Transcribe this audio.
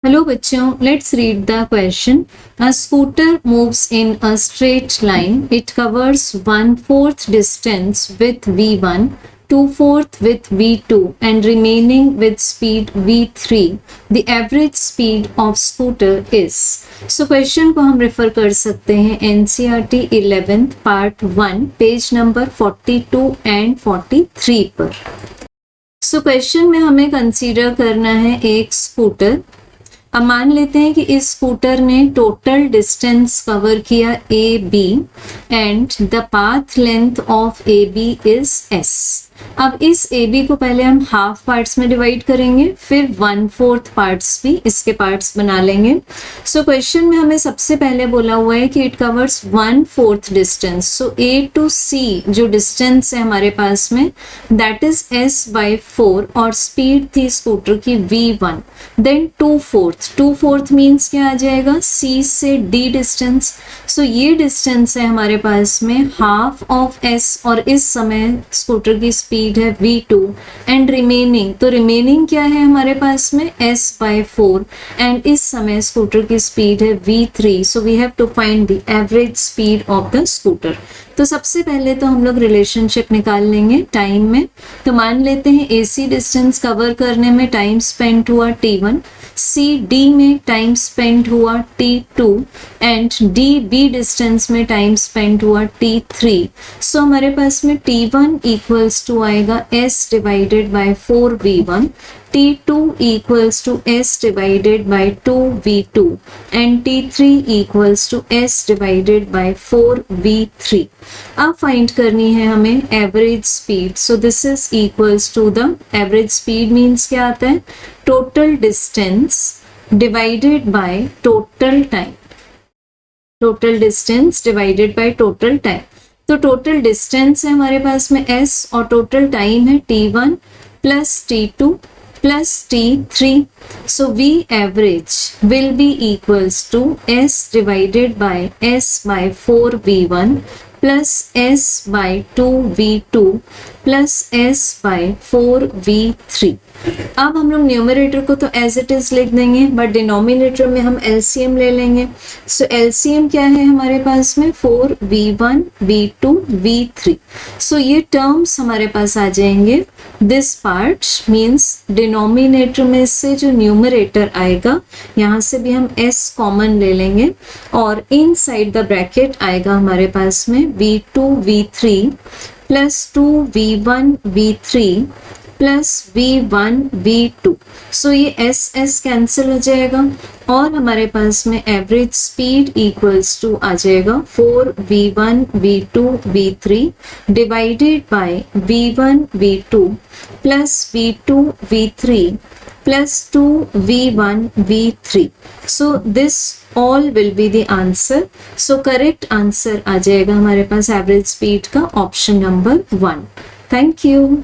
Hello बच्चों, let's read the question. A scooter moves in a straight line. It covers 1/4 distance with v1, 2/4 with v2 and remaining with speed v3. The average speed of scooter is. So question को हम refer कर सकते हैं NCERT 11th part 1 page number 42 and 43 पर. So question में हमें consider करना है एक स्कूटर. अब मान लेते हैं कि इस स्कूटर ने टोटल डिस्टेंस कवर किया A B and the path length of A B is S. अब इस ए बी को पहले हम हाफ पार्ट्स में डिवाइड करेंगे, फिर 1/4 पार्ट्स भी इसके पार्ट्स बना लेंगे. सो क्वेश्चन में हमें सबसे पहले बोला हुआ है कि it covers 1/4 distance. So A to C जो डिस्टेंस है हमारे पास में दैट इज s/4 और स्पीड थी स्कूटर की v1. देन 2/4 मीन्स क्या आ जाएगा, c से d डिस्टेंस. सो ये डिस्टेंस है हमारे पास में हाफ ऑफ s और इस समय स्कूटर की स्पीड है v2 एंड रिमेनिंग. तो रिमेनिंग क्या है हमारे पास में s/4 एंड इस समय स्कूटर की स्पीड है v3. So we have to find the average speed of the scooter. तो सबसे पहले तो हम लोग रिलेशनशिप निकाल लेंगे टाइम में. तो मान लेते हैं AC डिस्टेंस कवर करने में टाइम स्पेंड हुआ t1, CD में टाइम स्पेंड हुआ t2 एंड DB डिस्टेंस में टाइम स्पेंड हुआ t3. सो हमारे पास में t1 इक्वल्स टू आएगा s divided by 4v1, t2 equals to s divided by 2v2 and t3 equals to s divided by 4v3. अब find करनी है हमें average speed. So this is equals to the average speed means क्या आता है, total distance divided by total time. Total distance divided by total time. तो total distance है हमारे पास में s और टोटल टाइम है t1 plus t2 plus t3. So V average will be equals to s divided by s by 4v1 plus s by 2v2 plus s by 4v3. अब हम लोग numerator को तो एज इट इज लिख देंगे but denominator में हम LCM ले लेंगे. सो LCM क्या है हमारे पास में 4v1 v2 v3. सो ये टर्म्स हमारे पास आ जाएंगे. दिस पार्ट मीन्स डिनोमिनेटर में से जो न्यूमरेटर आएगा यहाँ से भी हम s कॉमन ले लेंगे और इनसाइड द ब्रैकेट आएगा हमारे पास में v2 v3 plus 2v1 v3 plus v1 v2. सो ये s कैंसिल हो जाएगा और हमारे पास में एवरेज स्पीड इक्वल्स टू आ जाएगा 4v1 v2 v3 divided by v1 v2 plus v2 v3 plus 2v1 v3. So this all will be the answer. So correct answer आ जाएगा हमारे पास एवरेज स्पीड का ऑप्शन नंबर 1. Thank you.